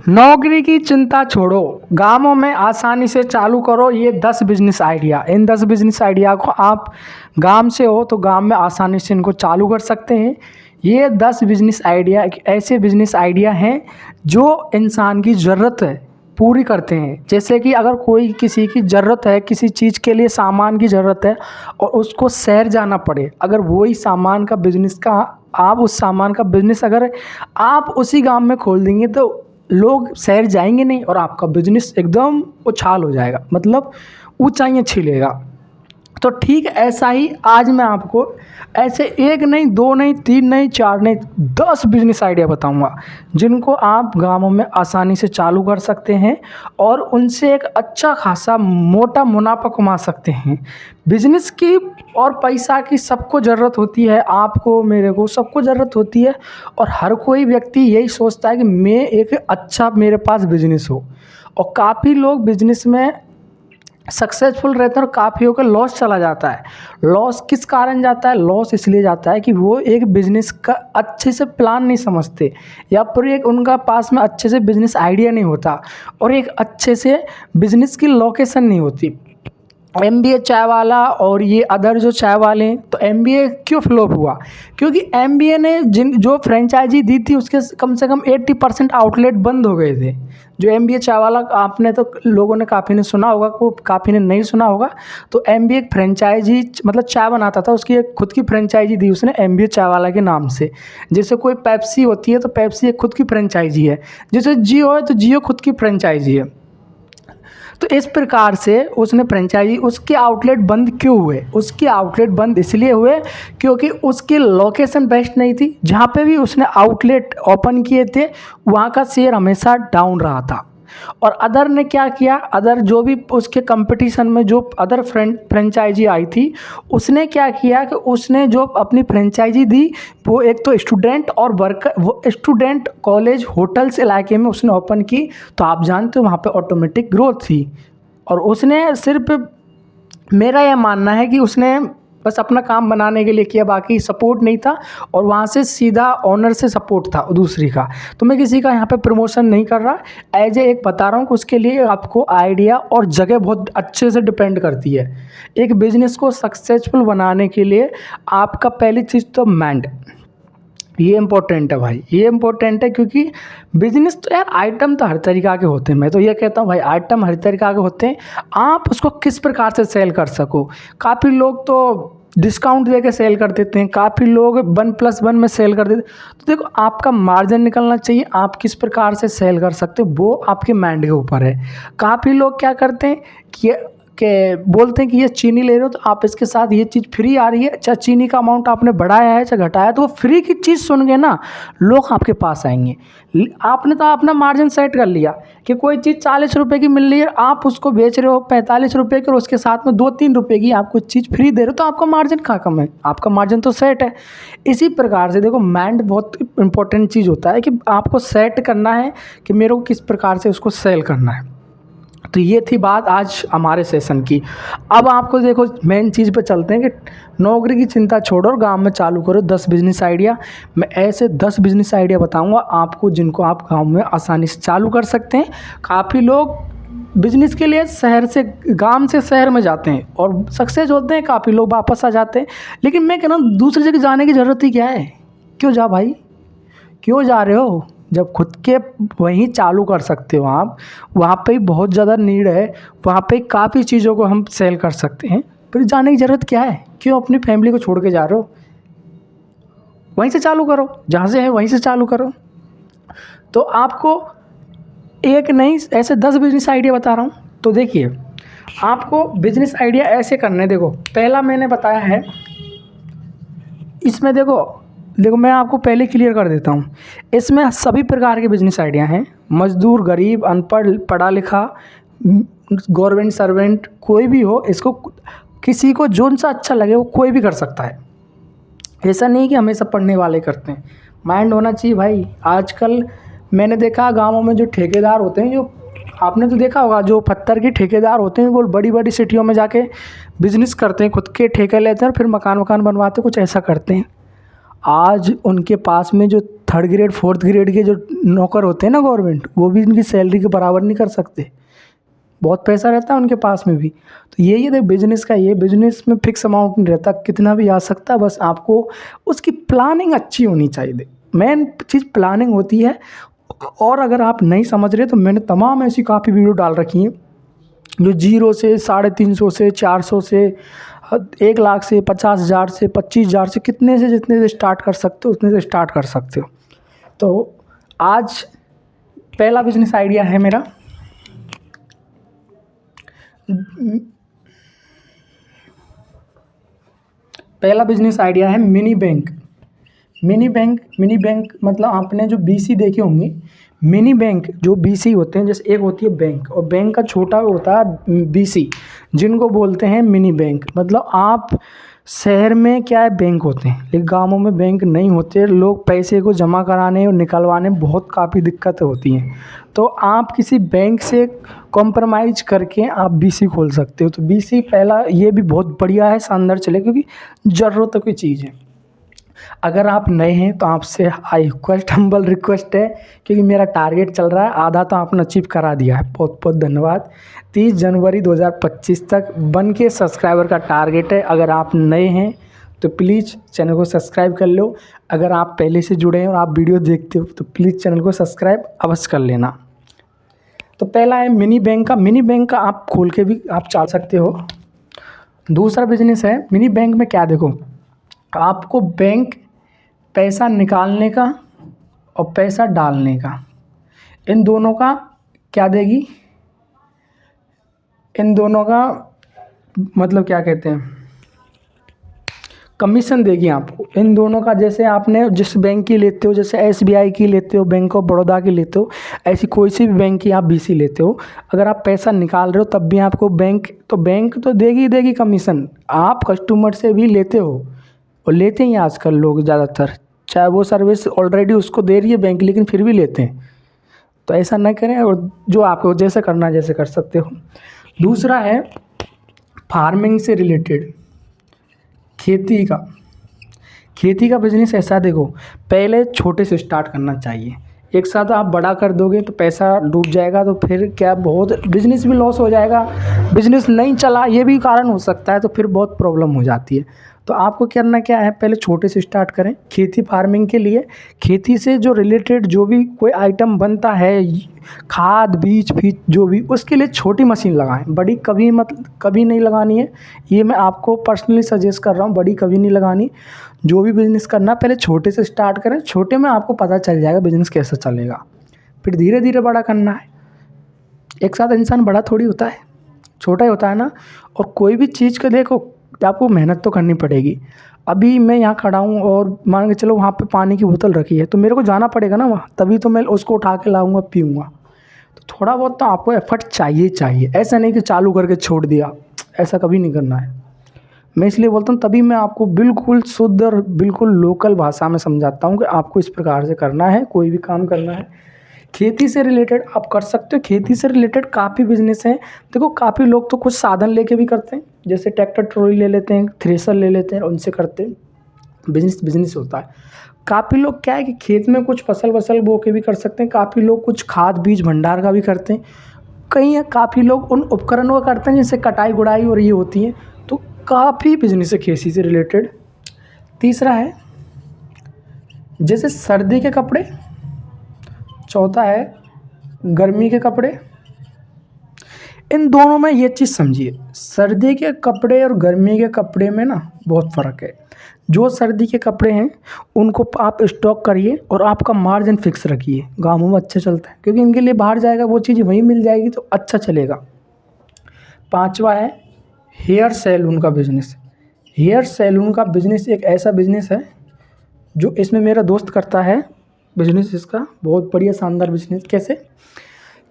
नौकरी की चिंता छोड़ो, गाँवों में आसानी से चालू करो ये 10 बिजनेस आइडिया। इन 10 बिजनेस आइडिया को आप गाँव से हो तो गाँव में आसानी से इनको चालू कर सकते हैं। ये 10 बिजनेस आइडिया ऐसे बिजनेस आइडिया हैं जो इंसान की ज़रूरत है पूरी करते हैं। जैसे कि अगर कोई किसी की ज़रूरत है, किसी चीज़ के लिए सामान की ज़रूरत है और उसको शहर जाना पड़े, अगर वही सामान का बिजनेस का आप उस सामान का बिजनेस अगर आप उसी गाँव में खोल देंगे तो लोग शहर जाएंगे नहीं और आपका बिजनेस एकदम उछाल हो जाएगा, मतलब ऊंचाइयाँ छीलेगा। तो ठीक ऐसा ही आज मैं आपको ऐसे एक नहीं, दो नहीं, तीन नहीं, चार नहीं, 10 बिजनेस आइडिया बताऊंगा जिनको आप गाँवों में आसानी से चालू कर सकते हैं और उनसे एक अच्छा खासा मोटा मुनाफा कमा सकते हैं। बिजनेस की और पैसा की सबको ज़रूरत होती है, आपको, मेरे को, सबको ज़रूरत होती है और हर कोई व्यक्ति यही सोचता है कि मैं एक अच्छा मेरे पास बिजनेस हो। और काफ़ी लोग बिजनेस में सक्सेसफुल रहते हैं और काफ़ियों का लॉस चला जाता है। लॉस किस कारण जाता है? लॉस इसलिए जाता है कि वो एक बिज़नेस का अच्छे से प्लान नहीं समझते या फिर एक उनका पास में अच्छे से बिज़नेस आइडिया नहीं होता और एक अच्छे से बिज़नेस की लोकेशन नहीं होती। एमबीए चाय वाला और ये अदर जो चाय वाले हैं, तो एमबीए क्यों फ्लॉप हुआ? क्योंकि एमबीए ने जो फ्रेंचाइजी दी थी उसके कम से कम 80% आउटलेट बंद हो गए थे। जो एमबीए चाय वाला, आपने तो लोगों ने काफ़ी ने सुना होगा, को काफ़ी ने नहीं सुना होगा। तो एमबीए एक फ्रेंचाइजी मतलब चाय बनाता था, उसकी एक खुद की फ्रेंचाइजी दी उसने एमबीए चाय वाला के नाम से। जैसे कोई पेप्सी होती है तो पेप्सी एक खुद की फ्रेंचाइजी है, जैसे जियो है तो जियो खुद की फ्रेंचाइजी है। तो इस प्रकार से उसने फ्रेंचाइजी, उसके आउटलेट बंद क्यों हुए? उसके आउटलेट बंद इसलिए हुए क्योंकि उसकी लोकेशन बेस्ट नहीं थी। जहाँ पे भी उसने आउटलेट ओपन किए थे वहाँ का शेयर हमेशा डाउन रहा था। और अदर ने क्या किया, अदर जो भी उसके कंपटीशन में जो अदर फ्रेंचाइजी आई थी उसने क्या किया कि उसने जो अपनी फ्रेंचाइजी दी वो एक तो स्टूडेंट और वर्कर, वो स्टूडेंट कॉलेज होटल्स इलाके में उसने ओपन की। तो आप जानते हो वहाँ पे ऑटोमेटिक ग्रोथ थी। और उसने सिर्फ, मेरा यह मानना है कि उसने बस अपना काम बनाने के लिए किया, बाकी सपोर्ट नहीं था और वहाँ से सीधा ओनर से सपोर्ट था दूसरी का। तो मैं किसी का यहाँ पे प्रमोशन नहीं कर रहा, एज ए एक बता रहा हूँ कि उसके लिए आपको आइडिया और जगह बहुत अच्छे से डिपेंड करती है। एक बिजनेस को सक्सेसफुल बनाने के लिए आपका पहली चीज़ तो माइंड, ये इम्पोर्टेंट है भाई, ये इम्पोर्टेंट है। क्योंकि बिजनेस तो यार आइटम तो हर तरीक़ा के होते हैं, मैं तो ये कहता हूँ भाई आइटम हर तरीक़ा के होते हैं, आप उसको किस प्रकार से सेल कर सको। काफ़ी लोग तो डिस्काउंट दे के सेल कर देते हैं, काफ़ी लोग 1+1 में सेल कर देते हैं। तो देखो आपका मार्जिन निकलना चाहिए, आप किस प्रकार से सेल कर सकते हो वो आपके माइंड के ऊपर है। काफ़ी लोग क्या करते हैं कि बोलते हैं कि ये चीनी ले रहे हो तो आप इसके साथ ये चीज़ फ्री आ रही है, चाहे चीनी का अमाउंट आपने बढ़ाया है चाहे घटाया, तो वो फ्री की चीज़ सुन के ना लोग आपके पास आएंगे। आपने तो अपना मार्जिन सेट कर लिया कि कोई चीज़ 40 रुपये की मिल रही है, आप उसको बेच रहे हो 45 रुपये की और उसके साथ में 2-3 रुपये की आप कुछ चीज़ फ्री दे रहे हो, तो आपका मार्जिन कहाँ कम है? आपका मार्जिन तो सेट है। इसी प्रकार से देखो माइंड बहुत इंपॉर्टेंट चीज़ होता है कि आपको सेट करना है कि मेरे को किस प्रकार से उसको सेल करना है। तो ये थी बात आज हमारे सेशन की। अब आपको देखो मेन चीज़ पे चलते हैं कि नौकरी की चिंता छोड़ो और गांव में चालू करो 10 बिजनेस आइडिया। मैं ऐसे 10 बिजनेस आइडिया बताऊंगा आपको जिनको आप गांव में आसानी से चालू कर सकते हैं। काफ़ी लोग बिजनेस के लिए शहर से, गांव से शहर में जाते हैं और सक्सेस होते हैं, काफ़ी लोग वापस आ जाते हैं। लेकिन मैं कह रहा हूँ दूसरी जगह जाने की ज़रूरत ही क्या है? क्यों जा भाई, क्यों जा रहे हो? जब खुद के वहीं चालू कर सकते हो आप, वहाँ पे बहुत ज़्यादा नीड है, वहाँ पे काफ़ी चीज़ों को हम सेल कर सकते हैं। फिर जाने की ज़रूरत क्या है? क्यों अपनी फैमिली को छोड़ के जा रहे हो? वहीं से चालू करो, जहाँ से है वहीं से चालू करो। तो आपको एक नहीं ऐसे 10 बिजनेस आइडिया बता रहा हूँ। तो देखिए आपको बिजनेस आइडिया ऐसे करने, देखो पहला मैंने बताया है इसमें, देखो मैं आपको पहले क्लियर कर देता हूँ। इसमें सभी प्रकार के बिजनेस आइडिया हैं, मजदूर, गरीब, अनपढ़, पढ़ा लिखा, गवर्नमेंट सर्वेंट, कोई भी हो, इसको किसी को जोन सा अच्छा लगे वो कोई भी कर सकता है। ऐसा नहीं कि हमेशा पढ़ने वाले करते हैं, माइंड होना चाहिए भाई। आजकल मैंने देखा गाँवों में जो ठेकेदार होते हैं, जो आपने तो देखा होगा, जो पत्थर के ठेकेदार होते हैं वो बड़ी बड़ी सिटियों में जाके बिजनेस करते हैं, खुद के ठेके लेते हैं और फिर मकान बनवाते हैं, कुछ ऐसा करते हैं। आज उनके पास में जो 3rd ग्रेड 4th ग्रेड के जो नौकर होते हैं ना गवर्नमेंट, वो भी उनकी सैलरी के बराबर नहीं कर सकते। बहुत पैसा रहता है उनके पास में भी। तो यही है बिज़नेस का, ये बिज़नेस में फिक्स अमाउंट नहीं रहता, कितना भी आ सकता है, बस आपको उसकी प्लानिंग अच्छी होनी चाहिए। मेन चीज़ प्लानिंग होती है। और अगर आप नहीं समझ रहे तो मैंने तमाम ऐसी काफ़ी वीडियो डाल रखी हैं जो 0 से 350 से 400 से 1 लाख से 50,000 से 25,000 से कितने से जितने से स्टार्ट कर सकते हो उतने से स्टार्ट कर सकते हो। तो आज पहला बिजनेस आइडिया है मेरा, पहला बिजनेस आइडिया है मिनी बैंक। मिनी बैंक मतलब आपने जो बीसी देखे होंगे, मिनी बैंक जो बीसी होते हैं, जैसे एक होती है बैंक और बैंक का छोटा होता है बीसी, जिनको बोलते हैं मिनी बैंक। मतलब आप शहर में क्या है बैंक होते हैं, लेकिन गांवों में बैंक नहीं होते। लोग पैसे को जमा कराने और निकलवाने में बहुत काफ़ी दिक्कतें होती हैं। तो आप किसी बैंक से कॉम्प्रोमाइज़ करके आप बीसी खोल सकते हो। तो बीसी पहला ये भी बहुत बढ़िया है, शानदार चले, क्योंकि ज़रूरत की चीज़ है। अगर आप नए हैं तो आपसे हम्बल रिक्वेस्ट है, क्योंकि मेरा टारगेट चल रहा है, आधा तो आपने अचीव करा दिया है, बहुत बहुत धन्यवाद। 30 जनवरी 2025 तक बन के सब्सक्राइबर का टारगेट है। अगर आप नए हैं तो प्लीज़ चैनल को सब्सक्राइब कर लो। अगर आप पहले से जुड़े हैं और आप वीडियो देखते हो तो प्लीज़ चैनल को सब्सक्राइब अवश्य कर लेना। तो पहला है मिनी बैंक का। मिनी बैंक का आप खोल के भी आप चल सकते हो। दूसरा बिजनेस है मिनी बैंक में, क्या देखो, आपको बैंक पैसा निकालने का और पैसा डालने का, इन दोनों का क्या देगी, इन दोनों का मतलब क्या कहते हैं, कमीशन देगी आपको इन दोनों का। जैसे आपने जिस बैंक की लेते हो, जैसे SBI की लेते हो, बैंक ऑफ बड़ौदा की लेते हो, ऐसी कोई सी भी बैंक की आप बीसी लेते हो, अगर आप पैसा निकाल रहे हो तब भी आपको बैंक तो देगी कमीशन। आप कस्टमर से भी लेते हो, और लेते हैं आजकल लोग ज़्यादातर, चाहे वो सर्विस ऑलरेडी उसको दे रही है बैंक, लेकिन फिर भी लेते हैं। तो ऐसा ना करें, और जो आपको जैसे करना है जैसे कर सकते हो। दूसरा है फार्मिंग से रिलेटेड, खेती का बिजनेस। ऐसा देखो, पहले छोटे से स्टार्ट करना चाहिए। एक साथ आप बड़ा कर दोगे तो पैसा डूब जाएगा, तो फिर क्या बहुत बिजनेस भी लॉस हो जाएगा, बिजनेस नहीं चला ये भी कारण हो सकता है, तो फिर बहुत प्रॉब्लम हो जाती है। तो आपको करना क्या है, पहले छोटे से स्टार्ट करें। खेती फार्मिंग के लिए खेती से जो रिलेटेड जो भी कोई आइटम बनता है, खाद बीज फीज जो भी, उसके लिए छोटी मशीन लगाएं, बड़ी कभी नहीं लगानी है। ये मैं आपको पर्सनली सजेस्ट कर रहा हूँ, बड़ी कभी नहीं लगानी। जो भी बिज़नेस करना पहले छोटे से स्टार्ट करें, छोटे में आपको पता चल जाएगा बिज़नेस कैसे चलेगा, फिर धीरे धीरे बड़ा करना है। एक साथ इंसान बड़ा थोड़ी होता है, छोटा ही होता है ना। और कोई भी चीज़ को देखो, आपको मेहनत तो करनी पड़ेगी। अभी मैं यहाँ खड़ा हूँ और मान के चलो वहाँ पे पानी की बोतल रखी है, तो मेरे को जाना पड़ेगा ना वहाँ, तभी तो मैं उसको उठा के लाऊंगा पीऊँगा। तो थोड़ा बहुत तो आपको एफर्ट चाहिए। ऐसा नहीं कि चालू करके छोड़ दिया, ऐसा कभी नहीं करना है। मैं इसलिए बोलता हूँ, तभी मैं आपको बिल्कुल शुद्ध और बिल्कुल लोकल भाषा में समझाता हूँ कि आपको इस प्रकार से करना है, कोई भी काम करना है। खेती से रिलेटेड आप कर सकते हो। खेती से रिलेटेड काफ़ी बिजनेस हैं। देखो, काफ़ी लोग तो कुछ साधन लेके भी करते हैं, जैसे ट्रैक्टर ट्रॉली ले लेते हैं, थ्रेसर ले लेते हैं, उनसे करते हैं। बिजनेस होता है। काफ़ी लोग क्या है कि खेत में कुछ फसल बो के भी कर सकते हैं। काफ़ी लोग कुछ खाद बीज भंडार का भी करते हैं। काफ़ी लोग उन उपकरणों का करते हैं जिससे कटाई गुड़ाई और ये होती है। तो काफ़ी बिजनेस है खेती से रिलेटेड। तीसरा है जैसे सर्दी के कपड़े, चौथा है गर्मी के कपड़े। इन दोनों में ये चीज़ समझिए, सर्दी के कपड़े और गर्मी के कपड़े में ना बहुत फ़र्क है। जो सर्दी के कपड़े हैं उनको आप स्टॉक करिए और आपका मार्जिन फिक्स रखिए, गाँवों में अच्छा चलता है, क्योंकि इनके लिए बाहर जाएगा वो चीज़ वहीं मिल जाएगी तो अच्छा चलेगा। पांचवा है हेयर सैलून का बिज़नेस। हेयर सैलून का बिज़नेस एक ऐसा बिज़नेस है जो इसमें मेरा दोस्त करता है बिज़नेस, इसका बहुत बढ़िया शानदार बिज़नेस। कैसे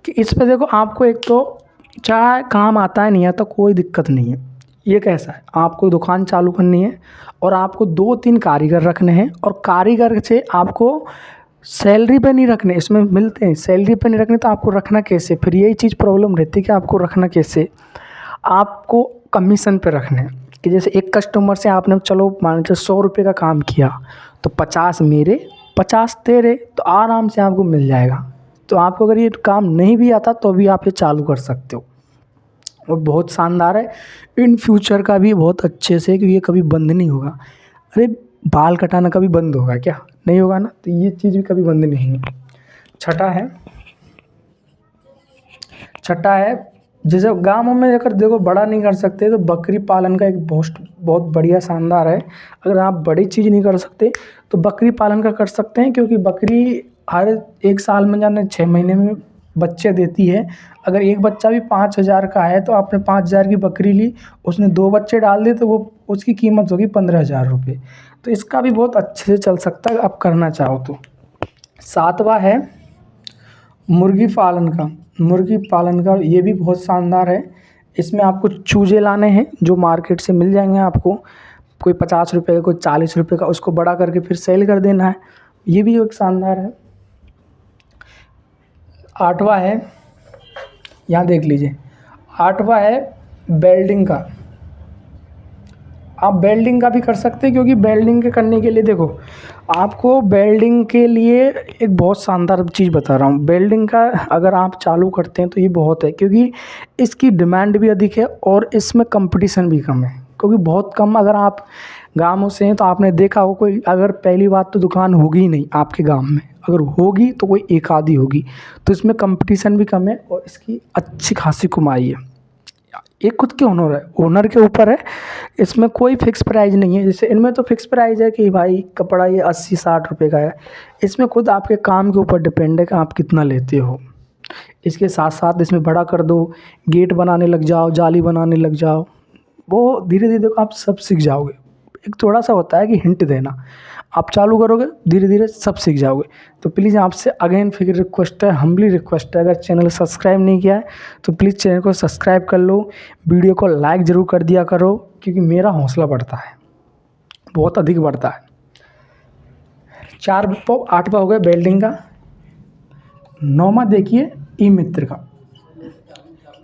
कि इस पर देखो, आपको एक तो चाहे काम आता है नहीं आता कोई दिक्कत नहीं है। ये कैसा है, आपको दुकान चालू करनी है और आपको 2-3 कारीगर रखने हैं, और कारीगर से आपको सैलरी पे नहीं रखने, इसमें मिलते हैं सैलरी पे नहीं रखने, तो आपको रखना कैसे, फिर यही चीज़ प्रॉब्लम रहती है कि आपको रखना कैसे। आपको कमीशन पे रखने हैं कि जैसे एक कस्टमर से आपने चलो मान लीजिए 100 रुपये का काम किया, तो 50 मेरे 50 तेरे, तो आराम से आपको मिल जाएगा। तो आपको अगर ये काम नहीं भी आता तो भी आप ये चालू कर सकते हो, और बहुत शानदार है। इन फ्यूचर का भी बहुत अच्छे से, क्योंकि ये कभी बंद नहीं होगा। अरे बाल कटाना कभी बंद होगा क्या? नहीं होगा ना, तो ये चीज़ भी कभी बंद नहीं है। छठा है जैसे गाँवों में अगर देखो बड़ा नहीं कर सकते तो बकरी पालन का एक बहुत बढ़िया शानदार है। अगर आप बड़ी चीज़ नहीं कर सकते तो बकरी पालन का कर सकते हैं, क्योंकि बकरी हर एक साल में जाने 6 महीने में बच्चे देती है। अगर एक बच्चा भी 5,000 का है तो आपने 5,000 की बकरी ली, उसने 2 बच्चे डाल दिए तो वो उसकी कीमत होगी 15,000 रुपये। तो इसका भी बहुत अच्छे से चल सकता है आप करना चाहो तो। 7वां है मुर्गी पालन का, ये भी बहुत शानदार है। इसमें आपको चूजे लाने हैं जो मार्केट से मिल जाएंगे आपको, कोई 50 रुपये का, कोई 40 रुपये का, उसको बड़ा करके फिर सेल कर देना है। ये भी एक शानदार है। 8वां है, यहाँ देख लीजिए, 8वां है बेल्डिंग का। आप बेल्डिंग का भी कर सकते हैं, क्योंकि बेल्डिंग के करने के लिए देखो, आपको बेल्डिंग के लिए एक बहुत शानदार चीज़ बता रहा हूँ। बेल्डिंग का अगर आप चालू करते हैं तो ये बहुत है, क्योंकि इसकी डिमांड भी अधिक है और इसमें कंपटीशन भी कम है। क्योंकि बहुत कम, अगर आप गाँवों से हैं तो आपने देखा हो, कोई अगर पहली बात तो दुकान होगी ही नहीं आपके गाँव में, अगर होगी तो कोई एक आधी होगी। तो इसमें कंपटीशन भी कम है और इसकी अच्छी खासी कमाई है। ये खुद के ओनर के ऊपर है, इसमें कोई फिक्स प्राइस नहीं है। जैसे इनमें तो फिक्स प्राइस है कि भाई कपड़ा ये 80-60 रुपये का है। इसमें खुद आपके काम के ऊपर डिपेंड है कि आप कितना लेते हो। इसके साथ साथ इसमें बड़ा कर दो, गेट बनाने लग जाओ, जाली बनाने लग जाओ, वो धीरे धीरे देखो आप सब सीख जाओगे। एक थोड़ा सा होता है कि हिंट देना, आप चालू करोगे धीरे धीरे सब सीख जाओगे। तो प्लीज़ आपसे अगेन फिर रिक्वेस्ट है, हम्बली रिक्वेस्ट है, अगर चैनल सब्सक्राइब नहीं किया है तो प्लीज़ चैनल को सब्सक्राइब कर लो, वीडियो को लाइक ज़रूर कर दिया करो, क्योंकि मेरा हौसला बढ़ता है, बहुत अधिक बढ़ता है। 8वां हो गया बेल्डिंग का। 9वां देखिए ई मित्र का,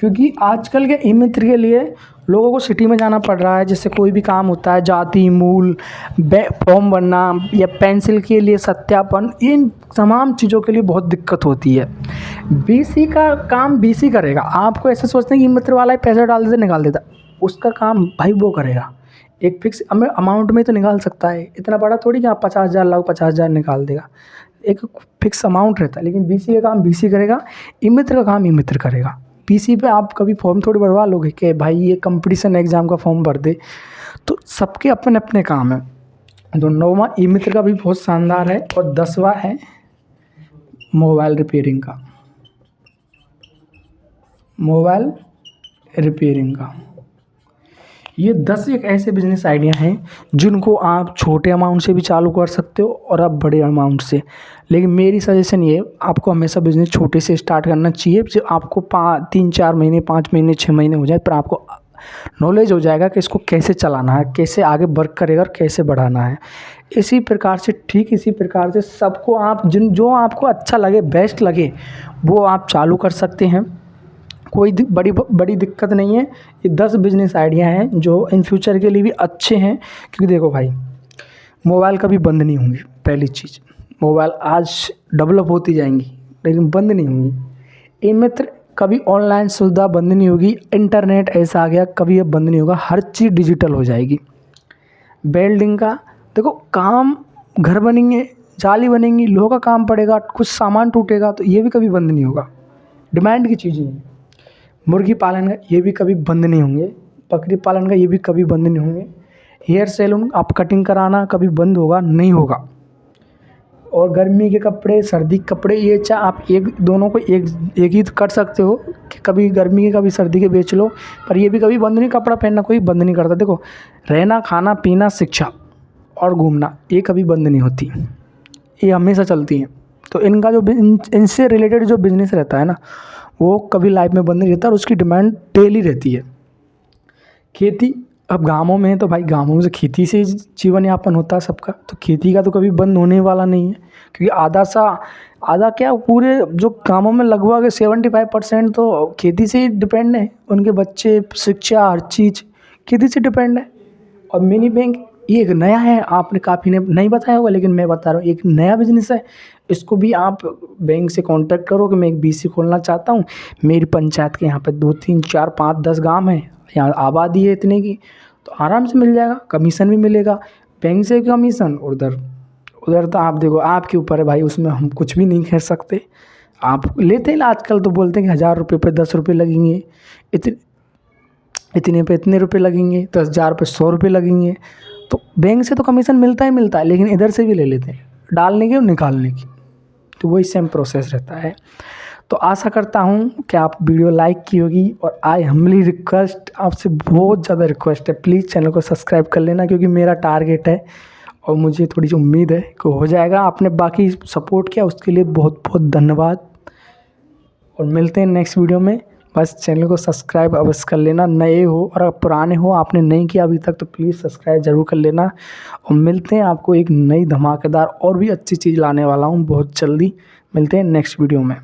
क्योंकि आजकल के ई मित्र के लिए लोगों को सिटी में जाना पड़ रहा है। जैसे कोई भी काम होता है, जाति मूल, फॉर्म भरना या पेंसिल के लिए सत्यापन, इन तमाम चीज़ों के लिए बहुत दिक्कत होती है। बीसी का काम बीसी करेगा। आपको ऐसे सोचते हैं कि मित्र वाला ही पैसा डाल देता निकाल देता, उसका काम भाई वो करेगा। एक फिक्स अमाउंट में तो निकाल सकता है, इतना बड़ा थोड़ी कि आप 50,000 लाओ 50,000 निकाल देगा। एक फिक्स अमाउंट रहता है। लेकिन बीसी का काम बीसी करेगा, ई मित्र का काम ई मित्र करेगा। पीसी पे आप कभी फॉर्म थोड़ी भरवा लोगे कि भाई ये कंपटीशन एग्ज़ाम का फॉर्म भर दे, तो सबके अपने अपने काम है। तो 9वां ई मित्र का भी बहुत शानदार है। और 10वां है मोबाइल रिपेयरिंग का। ये 10 एक ऐसे बिजनेस आइडिया हैं जिनको आप छोटे अमाउंट से भी चालू कर सकते हो और आप बड़े अमाउंट से। लेकिन मेरी सजेशन ये है, आपको हमेशा बिज़नेस छोटे से स्टार्ट करना चाहिए। जो आपको 3-4 महीने, 5 महीने, 6 महीने हो जाए, पर आपको नॉलेज हो जाएगा कि इसको कैसे चलाना है, कैसे आगे वर्क करेगा और कैसे बढ़ाना है। इसी प्रकार से सबको आप जो आपको अच्छा लगे, बेस्ट लगे, वो आप चालू कर सकते हैं। कोई बड़ी दिक्कत नहीं है। ये 10 बिजनेस आइडिया हैं जो इन फ्यूचर के लिए भी अच्छे हैं। क्योंकि देखो भाई, मोबाइल कभी बंद नहीं होंगी। पहली चीज़, मोबाइल आज डेवलप होती जाएंगी लेकिन बंद नहीं होंगी। ई मित्र कभी ऑनलाइन सुविधा बंद नहीं होगी। इंटरनेट ऐसा आ गया, कभी अब बंद नहीं होगा। हर चीज़ डिजिटल हो जाएगी। बेल्डिंग का देखो, काम घर बनेंगे, जाली बनेंगी, लोहा का काम पड़ेगा, कुछ सामान टूटेगा, तो ये भी कभी बंद नहीं होगा। डिमांड की चीज़ें हैं। मुर्गी पालन का ये भी कभी बंद नहीं होंगे। बकरी पालन का ये भी कभी बंद नहीं होंगे। हेयर सैलून आप कटिंग कराना कभी बंद होगा नहीं होगा। और गर्मी के कपड़े, सर्दी के कपड़े, ये चाहे आप दोनों को एक ही कर सकते हो कि कभी गर्मी के कभी सर्दी के बेच लो, पर ये भी कभी बंद नहीं। कपड़ा पहनना कोई बंद नहीं करता। देखो, रहना, खाना, पीना, शिक्षा और घूमना, ये कभी बंद नहीं होती, ये हमेशा चलती हैं। तो इनका जो इनसे रिलेटेड जो बिज़नेस रहता है ना, वो कभी लाइफ में बंद नहीं रहता और उसकी डिमांड डेली रहती है। खेती, अब गाँवों में है तो भाई गाँवों में से खेती से जीवन यापन होता है सबका, तो खेती का तो कभी बंद होने वाला नहीं है। क्योंकि आधा क्या, पूरे जो गाँवों में लगभग 75% तो खेती से ही डिपेंड है। उनके बच्चे, शिक्षा, हर चीज़ खेती से डिपेंड है। और मिनी बैंक ये एक नया है, आपने काफ़ी ने नहीं बताया होगा लेकिन मैं बता रहा हूँ, एक नया बिजनेस है। इसको भी आप बैंक से कांटेक्ट करो कि मैं एक बीसी खोलना चाहता हूँ, मेरी पंचायत के यहाँ पे 2 3 4 5 10 गांव हैं, यहाँ आबादी है इतने की, तो आराम से मिल जाएगा, कमीशन भी मिलेगा, बैंक से कमीशन, उधर उधर तो आप देखो आपके ऊपर है भाई, उसमें हम कुछ भी नहीं कर सकते। आप लेते हैं आजकल तो बोलते हैं कि 1000 रुपये पे 10 रुपये लगेंगे, इतने इतने पे इतने रुपए लगेंगे, 10,000 पे 100 रुपये लगेंगे। तो बैंक से तो कमीशन मिलता ही मिलता है, लेकिन इधर से भी ले लेते हैं, डालने की और निकालने की, तो वही सेम प्रोसेस रहता है। तो आशा करता हूँ कि आप वीडियो लाइक की होगी, और आई हम्बली रिक्वेस्ट, आपसे बहुत ज़्यादा रिक्वेस्ट है, प्लीज़ चैनल को सब्सक्राइब कर लेना, क्योंकि मेरा टारगेट है और मुझे थोड़ी सी उम्मीद है कि हो जाएगा। आपने बाकी सपोर्ट किया उसके लिए बहुत बहुत धन्यवाद, और मिलते हैं नेक्स्ट वीडियो में। बस चैनल को सब्सक्राइब अवश्य कर लेना, नए हो और अगर पुराने हो आपने नहीं किया अभी तक तो प्लीज़ सब्सक्राइब ज़रूर कर लेना। और मिलते हैं, आपको एक नई धमाकेदार और भी अच्छी चीज़ लाने वाला हूँ बहुत जल्दी। मिलते हैं नेक्स्ट वीडियो में।